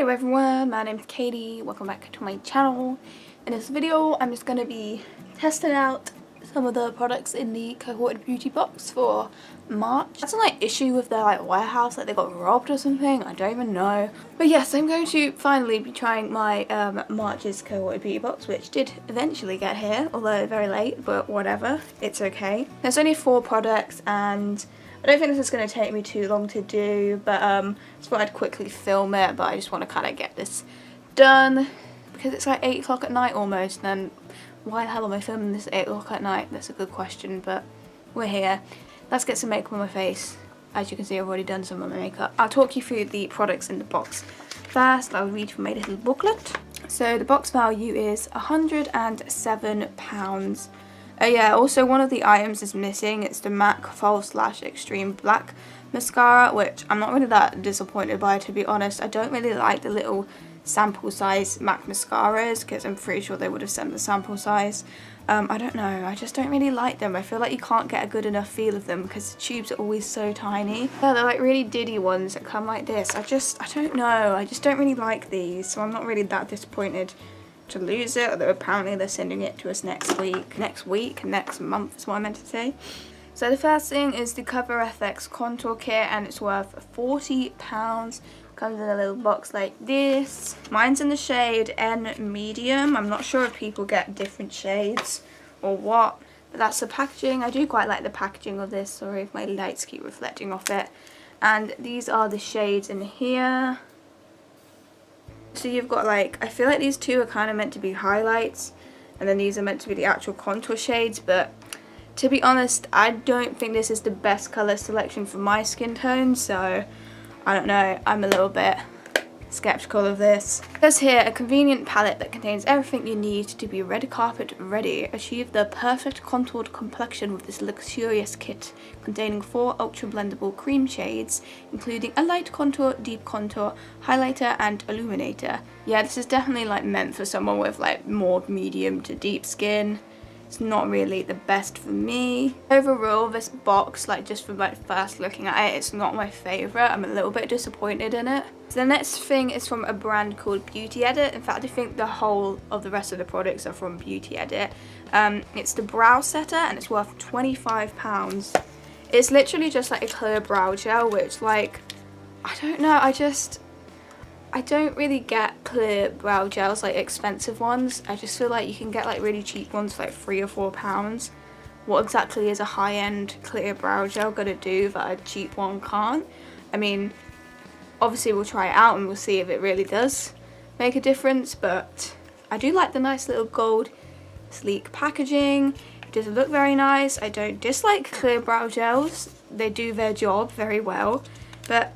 Hello everyone, my name is Katie, welcome back to my channel. In this video I'm just going to be testing out some of the products in the Cohorted beauty box for March. That's an issue with their warehouse, they got robbed or something, I don't even know. But yes, I'm going to finally be trying my March's Cohorted beauty box, which did eventually get here, although very late, but whatever, it's okay. There's only 4 products and I don't think this is going to take me too long to do, but I just thought I'd quickly film it, but I just want to kind of get this done because it's like 8 o'clock at night almost, and then why the hell am I filming this at 8 o'clock at night? That's a good question, but we're here. Let's get some makeup on my face. As you can see, I've already done some of my makeup. I'll talk you through the products in the box. First, I'll read from my little booklet. So the box value is £107. Oh yeah, also one of the items is missing. It's the MAC False Lash Extreme Black Mascara, which I'm not really that disappointed by, to be honest. I don't really like the little sample size MAC mascaras because I'm pretty sure they would have sent the sample size. I don't know, I just don't really like them. I feel like you can't get a good enough feel of them because the tubes are always so tiny. Yeah, they're like really diddy ones that come like this. I don't know, I just don't really like these, so I'm not really that disappointed to lose it, although apparently they're sending it to us next month is what I meant to say. So the first thing is the Cover FX contour kit, and it's worth £40. Comes in a little box like this. Mine's in the shade N medium. I'm not sure if people get different shades or what, but that's the packaging. I do quite like the packaging of this. Sorry if my lights keep reflecting off it. And these are the shades in here. So you've got I feel like these two are kind of meant to be highlights, and then these are meant to be the actual contour shades, but to be honest, I don't think this is the best colour selection for my skin tone, so I don't know, I'm a little bit skeptical of this. There's here a convenient palette that contains everything you need to be red carpet ready. Achieve the perfect contoured complexion with this luxurious kit containing 4 ultra blendable cream shades, including a light contour, deep contour, highlighter and illuminator. Yeah, this is definitely meant for someone with more medium to deep skin. It's not really the best for me. Overall, this box, just from first looking at it, it's not my favourite. I'm a little bit disappointed in it. So the next thing is from a brand called Beauty Edit. In fact, I think the whole of the rest of the products are from Beauty Edit. It's the brow setter, and it's worth £25. It's literally just a clear brow gel, which I don't know, I don't really get clear brow gels, expensive ones. I just feel like you can get really cheap ones for £3 or £4. What exactly is a high-end clear brow gel gonna do that a cheap one can't? I mean, obviously we'll try it out and we'll see if it really does make a difference, but I do like the nice little gold sleek packaging. It does look very nice. I don't dislike clear brow gels. They do their job very well, but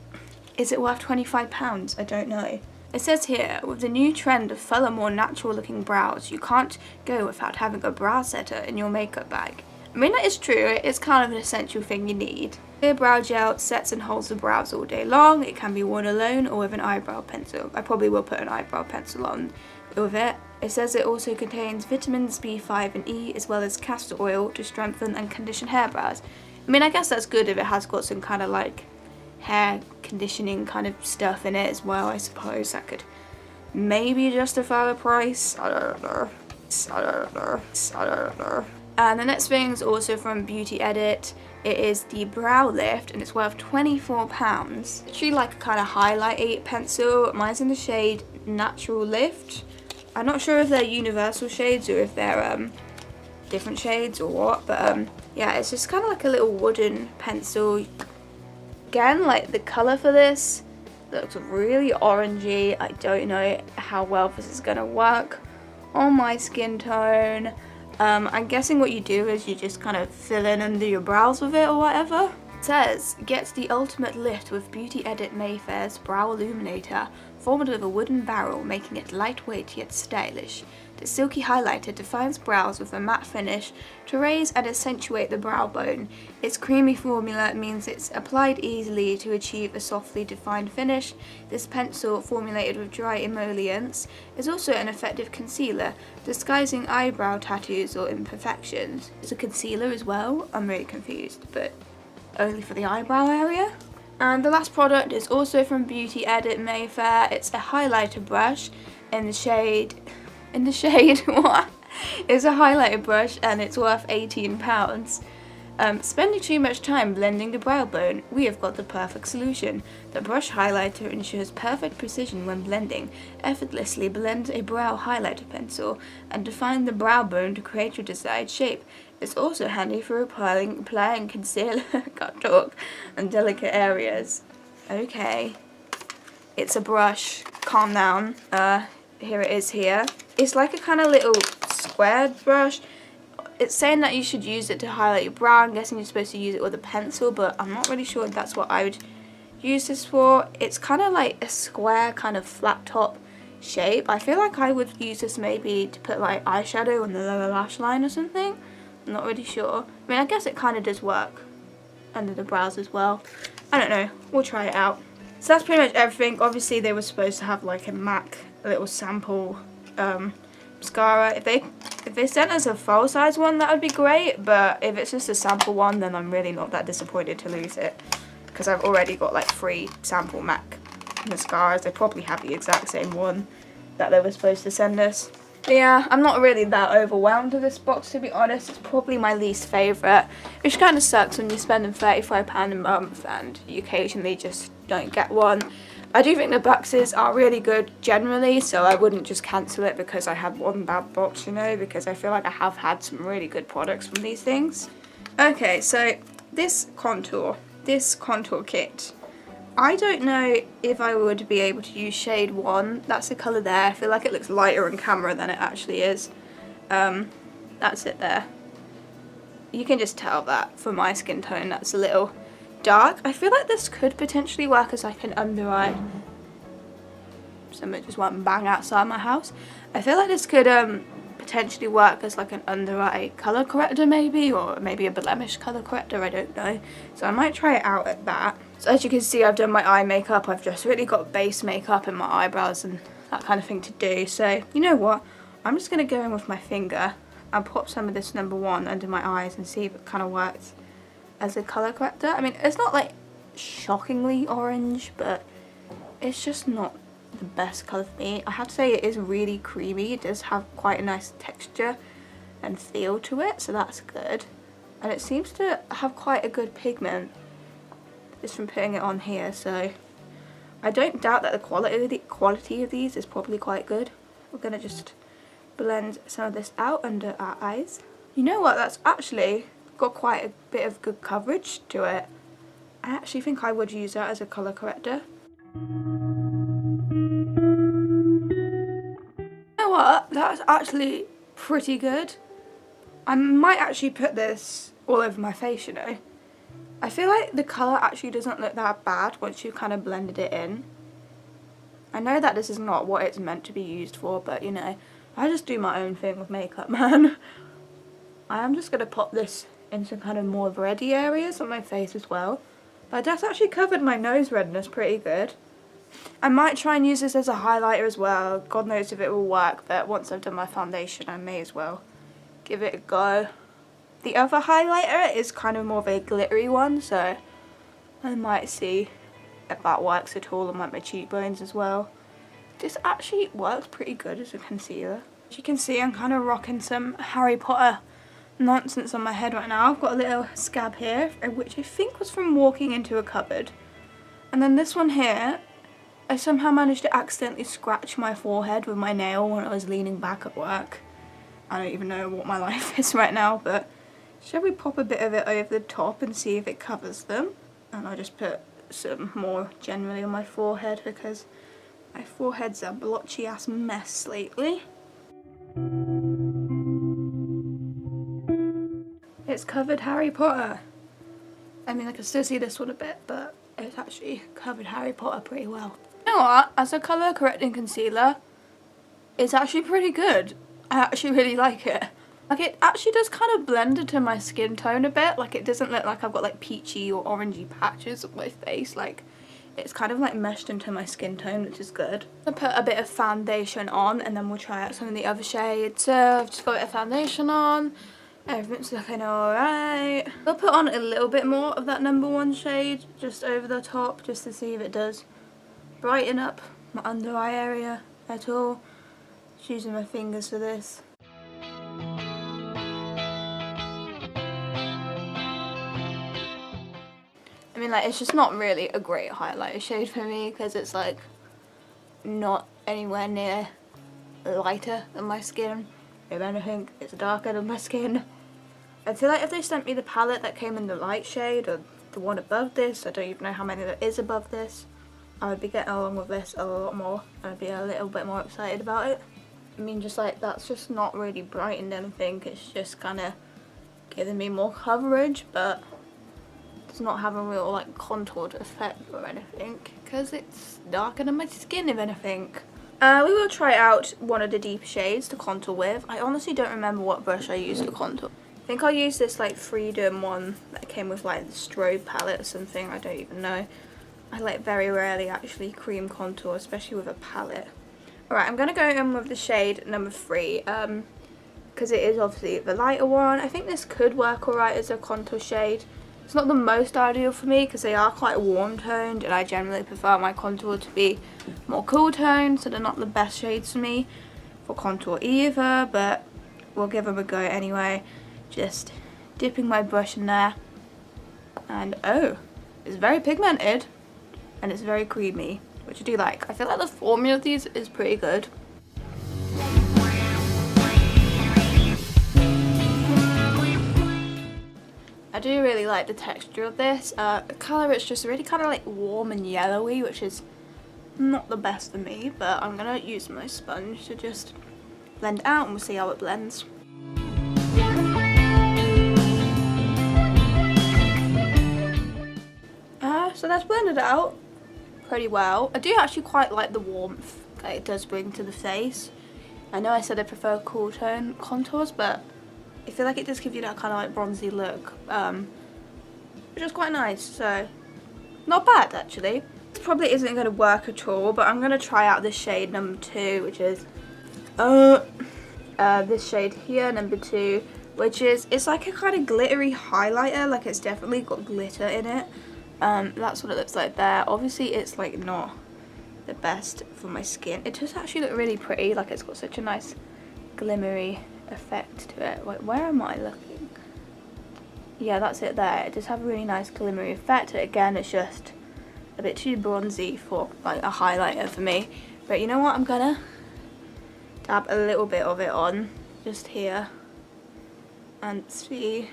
is it worth £25? I don't know. It says here, with the new trend of fuller, more natural looking brows, you can't go without having a brow setter in your makeup bag. I mean, that is true, it's kind of an essential thing you need. Clear brow gel sets and holds the brows all day long. It can be worn alone or with an eyebrow pencil. I probably will put an eyebrow pencil on with it. It says it also contains vitamins B5 and E, as well as castor oil to strengthen and condition hair brows. I mean, I guess that's good if it has got some kind of hair conditioning kind of stuff in it as well. I suppose that could maybe justify the price. I don't know. And the next thing is also from Beauty Edit. It is the Brow Lift, and it's worth £24. It's actually a kind of highlight pencil. Mine's in the shade Natural Lift. I'm not sure if they're universal shades or if they're different shades or what, but yeah, it's just kind of a little wooden pencil. Again, the colour for this looks really orangey. I don't know how well this is going to work on my skin tone. I'm guessing what you do is you just kind of fill in under your brows with it or whatever. It says, get the ultimate lift with Beauty Edit Mayfair's Brow Illuminator, formed with a wooden barrel, making it lightweight yet stylish. The silky highlighter defines brows with a matte finish to raise and accentuate the brow bone. Its creamy formula means it's applied easily to achieve a softly defined finish. This pencil, formulated with dry emollients, is also an effective concealer, disguising eyebrow tattoos or imperfections. It's a concealer as well? I'm really confused, but only for the eyebrow area? And the last product is also from Beauty Edit Mayfair. It's a highlighter brush in the shade, what? It's a highlighter brush and it's worth £18. Spending too much time blending the brow bone? We have got the perfect solution. The brush highlighter ensures perfect precision when blending, effortlessly blends a brow highlighter pencil, and define the brow bone to create your desired shape. It's also handy for applying concealer, can't talk, on delicate areas. Okay, it's a brush. Calm down. Here it is here. It's like a kind of little squared brush. It's saying that you should use it to highlight your brow. I'm guessing you're supposed to use it with a pencil, but I'm not really sure if that's what I would use this for. It's kind of like a square kind of flat top shape. I feel like I would use this maybe to put like eyeshadow on the lower lash line or something. I'm not really sure. I mean, I guess it kind of does work under the brows as well. I don't know. We'll try it out. So that's pretty much everything. Obviously, they were supposed to have like a MAC, a little sample mascara. If they sent us a full size one, that would be great. But if it's just a sample one, then I'm really not that disappointed to lose it, because I've already got like 3 sample MAC mascaras. They probably have the exact same one that they were supposed to send us. But yeah, I'm not really that overwhelmed with this box, to be honest. It's probably my least favourite, which kind of sucks when you're spending £35 a month and you occasionally just don't get one. I do think the boxes are really good generally, so I wouldn't just cancel it because I had one bad box, you know, because I feel like I have had some really good products from these things. Okay, so this contour kit. I don't know if I would be able to use shade 1. That's the colour there. I feel like it looks lighter on camera than it actually is. That's it there. You can just tell that for my skin tone that's a little dark. I feel like this could potentially work as like an under eye. Someone just went bang outside my house. I feel like this could potentially work as like an under eye colour corrector maybe, or maybe a blemish colour corrector, I don't know. So I might try it out at that. So as you can see, I've done my eye makeup. I've just really got base makeup and my eyebrows and that kind of thing to do. So you know what? I'm just going to go in with my finger and pop some of this number 1 under my eyes and see if it kind of works as a colour corrector. I mean, it's not like shockingly orange, but it's just not the best colour for me. I have to say it is really creamy. It does have quite a nice texture and feel to it, so that's good. And it seems to have quite a good pigment just from putting it on here, so I don't doubt that the quality of these is probably quite good. We're going to just blend some of this out under our eyes. You know what, that's actually got quite a bit of good coverage to it. I actually think I would use that as a colour corrector. You know what, that's actually pretty good. I might actually put this all over my face, you know. I feel like the colour actually doesn't look that bad once you kind of blended it in. I know that this is not what it's meant to be used for, but you know, I just do my own thing with makeup, man. I am just going to pop this into kind of more reddy areas on my face as well. But that's actually covered my nose redness pretty good. I might try and use this as a highlighter as well. God knows if it will work, but once I've done my foundation I may as well give it a go. The other highlighter is kind of more of a glittery one, so I might see if that works at all on like my cheekbones as well. This actually works pretty good as a concealer. As you can see, I'm kind of rocking some Harry Potter nonsense on my head right now. I've got a little scab here, which I think was from walking into a cupboard. And then this one here, I somehow managed to accidentally scratch my forehead with my nail when I was leaning back at work. I don't even know what my life is right now, but shall we pop a bit of it over the top and see if it covers them? And I'll just put some more generally on my forehead because my forehead's a blotchy ass mess lately. It's covered Harry Potter. I mean, I can still see this one a bit, but it's actually covered Harry Potter pretty well. You know what? As a colour correcting concealer, it's actually pretty good. I actually really like it. Like, it actually does kind of blend into my skin tone a bit. Like, it doesn't look like I've got like peachy or orangey patches on my face. Like, it's kind of like meshed into my skin tone, which is good. I'll put a bit of foundation on and then we'll try out some of the other shades. So I've just got a bit of foundation on. Everything's looking alright. I'll put on a little bit more of that number 1 shade just over the top, just to see if it does brighten up my under eye area at all. Just using my fingers for this. I mean, like, it's just not really a great highlighter shade for me because it's like not anywhere near lighter than my skin. If anything, it's darker than my skin. I feel like if they sent me the palette that came in the light shade or the one above this, I don't even know how many there is above this, I would be getting along with this a lot more. I'd be a little bit more excited about it. I mean, just like, that's just not really brightened anything. It's just kind of giving me more coverage, but does not have a real like contoured effect or anything because it's darker than my skin, if anything. We will try out one of the deep shades to contour with. I honestly don't remember what brush I used to contour. I think I'll use this like Freedom one that came with like the strobe palette or something, I don't even know. I like very rarely actually cream contour, especially with a palette. Alright, I'm going to go in with the shade number 3, because it is obviously the lighter one. I think this could work alright as a contour shade. It's not the most ideal for me because they are quite warm toned and I generally prefer my contour to be more cool toned, so they're not the best shades for me for contour either, but we'll give them a go anyway. Just dipping my brush in there, and oh, it's very pigmented and it's very creamy, which I do like. I feel like the formula of these is pretty good. I do really like the texture of this. The colour is just really kind of like warm and yellowy, which is not the best for me, but I'm going to use my sponge to just blend it out and we'll see how it blends. So that's blended out pretty well. I do actually quite like the warmth that it does bring to the face. I know I said I prefer cool tone contours, but I feel like it does give you that kind of like bronzy look, which is quite nice, so not bad actually. This probably isn't going to work at all, but I'm going to try out this shade number 2, which is this shade here, number 2, which is, it's like a kind of glittery highlighter, like it's definitely got glitter in it. That's what it looks like there. Obviously it's like not the best for my skin. It does actually look really pretty, like it's got such a nice glimmery effect to it. Wait, where am I looking? Yeah, that's it there. It does have a really nice glimmery effect. Again, it's just a bit too bronzy for like a highlighter for me. But you know what, I'm gonna dab a little bit of it on just here and see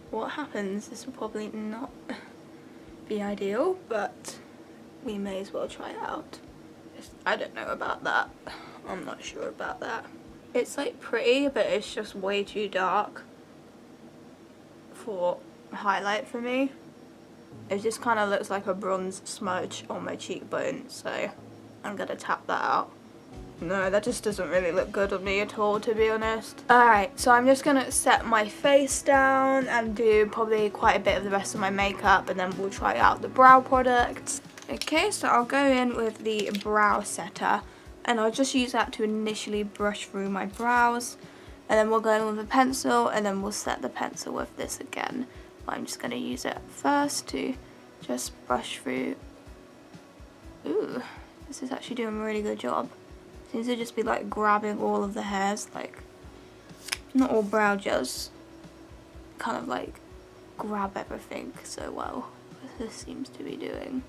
what happens. This will probably not be ideal, but we may as well try it out. I don't know about that. I'm not sure about that. It's like pretty, but it's just way too dark for highlight for me. It just kind of looks like a bronze smudge on my cheekbone, so I'm gonna tap that out. No, that just doesn't really look good on me at all, to be honest. Alright, so I'm just gonna set my face down and do probably quite a bit of the rest of my makeup, and then we'll try out the brow products. Okay, so I'll go in with the brow setter, and I'll just use that to initially brush through my brows, and then we'll go in with a pencil, and then we'll set the pencil with this again. I'm just gonna use it first to just brush through. Ooh, this is actually doing a really good job. Seems to just be like grabbing all of the hairs, like not all brow gels kind of like grab everything so well as this seems to be doing.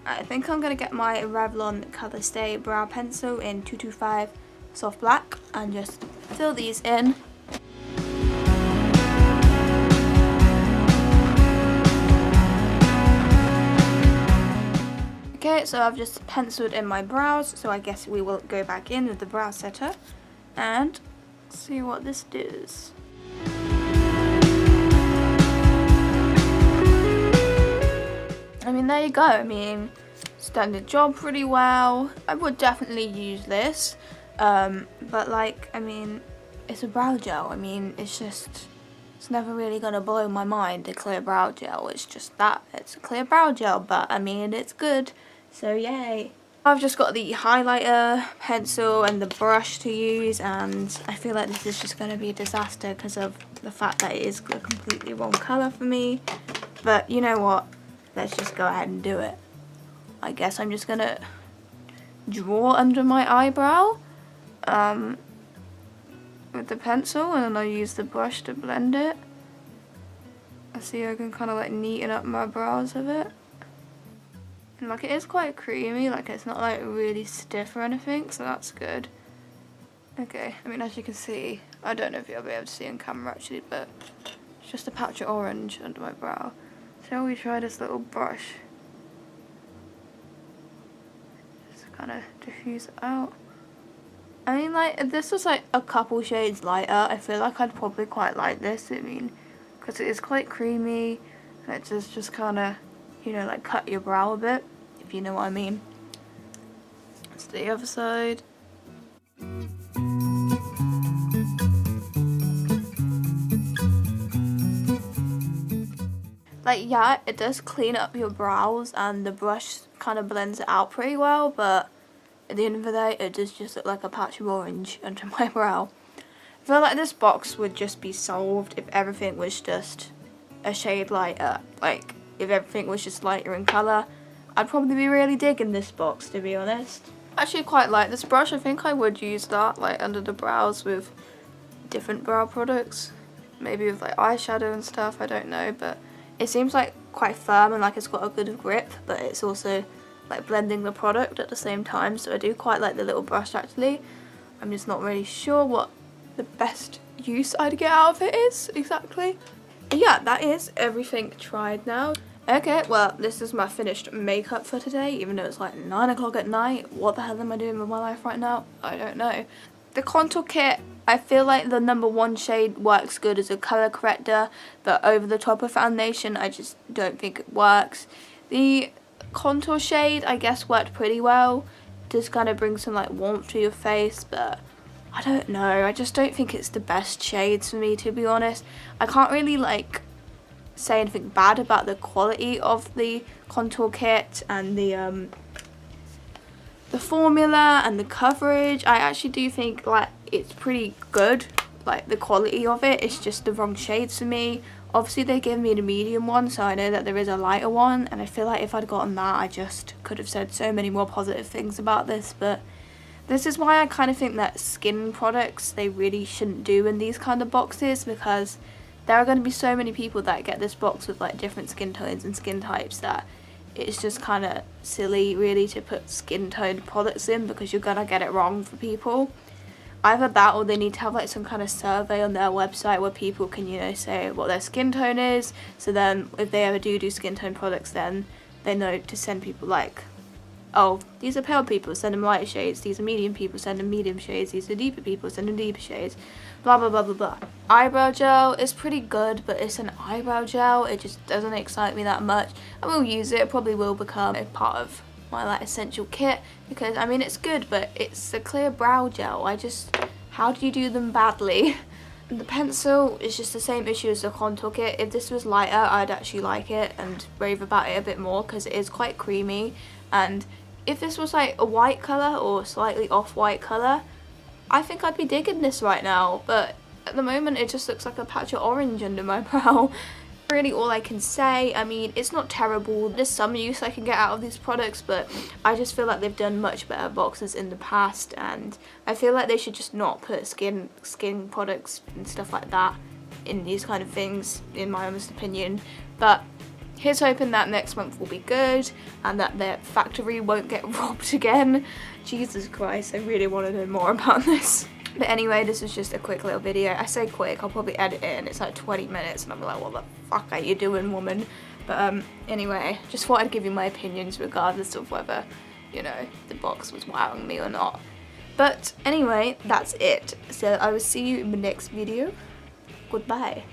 I think I'm going to get my Revlon Colour Stay brow pencil in 225 soft black and just fill these in. Okay, so I've just penciled in my brows, so I guess we will go back in with the brow setter and see what this does. I mean, there you go. I mean, it's done the job pretty well. I would definitely use this, but like, I mean, it's a brow gel. I mean, it's never really gonna blow my mind, a clear brow gel. It's just that, it's a clear brow gel, but I mean, it's good. So yay. I've just got the highlighter, pencil and the brush to use, and I feel like this is just going to be a disaster because of the fact that it is a completely wrong colour for me. But you know what? Let's just go ahead and do it. I guess I'm just going to draw under my eyebrow with the pencil, and then I'll use the brush to blend it. I see I can kind of like neaten up my brows a bit. And like it is quite creamy, like it's not like really stiff or anything, so that's good. Okay, I mean as you can see, I don't know if you'll be able to see on camera actually, but it's just a patch of orange under my brow. Shall we try this little brush? Just kind of diffuse it out. I mean like if this was like a couple shades lighter, I feel like I'd probably quite like this, I mean, because it is quite creamy, and it just kind of, you know, like cut your brow a bit, if you know what I mean. That's the other side. Like yeah, it does clean up your brows and the brush kind of blends it out pretty well, but at the end of the day it does just look like a patch of orange under my brow. I feel like this box would just be solved if everything was just a shade lighter. Like if everything was just lighter in colour, I'd probably be really digging this box, to be honest. I actually quite like this brush. I think I would use that like under the brows with different brow products. Maybe with like eyeshadow and stuff, I don't know, but it seems like quite firm and like it's got a good grip, but it's also like blending the product at the same time, so I do quite like the little brush actually. I'm just not really sure what the best use I'd get out of it is exactly. Yeah, that is everything tried now. Okay, well, this is my finished makeup for today, even though it's like 9 o'clock at night. What the hell am I doing with my life right now? I don't know. The contour kit, I feel like the #1 shade works good as a colour corrector, but over the top of foundation, I just don't think it works. The contour shade, I guess, worked pretty well. Just kind of brings some like warmth to your face, but I don't know. I just don't think it's the best shades for me, to be honest. I can't really like say anything bad about the quality of the contour kit and the formula and the coverage. I actually do think like it's pretty good, like the quality of it. It's just the wrong shades for me. Obviously they gave me the medium one, so I know that there is a lighter one, and I feel like if I'd gotten that I just could have said so many more positive things about this. But this is why I kind of think that skin products they really shouldn't do in these kind of boxes, because there are going to be so many people that get this box with like different skin tones and skin types that it's just kind of silly really to put skin toned products in, because you're going to get it wrong for people. Either that, or they need to have like some kind of survey on their website where people can, you know, say what their skin tone is, so then if they ever do skin tone products, then they know to send people like, oh, these are pale people, send them lighter shades, these are medium people, send them medium shades, these are deeper people, send them deeper shades, blah blah blah blah blah. Eyebrow gel is pretty good, but it's an eyebrow gel, it just doesn't excite me that much. I will use it, probably will become a part of my like essential kit, because I mean it's good, but it's a clear brow gel. How do you do them badly? And the pencil is just the same issue as the contour kit. If this was lighter, I'd actually like it and rave about it a bit more, because it is quite creamy. And if this was like a white colour or slightly off-white colour, I think I'd be digging this right now, but at the moment it just looks like a patch of orange under my brow. Really all I can say. I mean, it's not terrible. There's some use I can get out of these products, but I just feel like they've done much better boxes in the past, and I feel like they should just not put skin products and stuff like that in these kind of things, in my honest opinion. But here's hoping that next month will be good and that their factory won't get robbed again. Jesus Christ, I really want to know more about this. But anyway, this is just a quick little video. I say quick, I'll probably edit it and it's like 20 minutes and I'm like, what the fuck are you doing, woman? But anyway, just thought I'd give you my opinions regardless of whether, you know, the box was wowing me or not. But anyway, that's it. So I will see you in the next video. Goodbye.